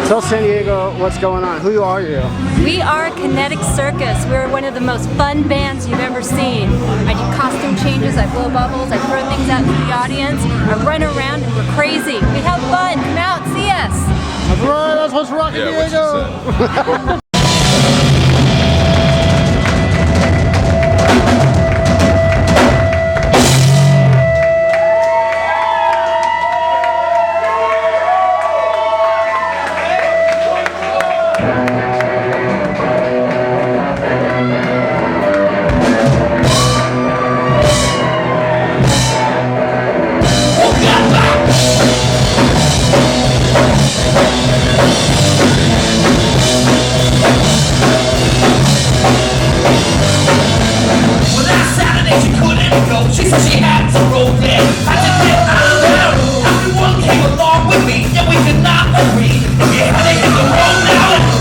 Tell San Diego what's going on. Who are you? We are Kinetic Circus. We're one of the most fun bands you've ever seen. I do costume changes, I blow bubbles, I throw things out into the audience, I run around and we're crazy. We have fun. Come out, see us. That's right, that's what's Rockndiego. She said she had to roll there. I just said, everyone came along with me, and we could not agree. We had to hit the road now.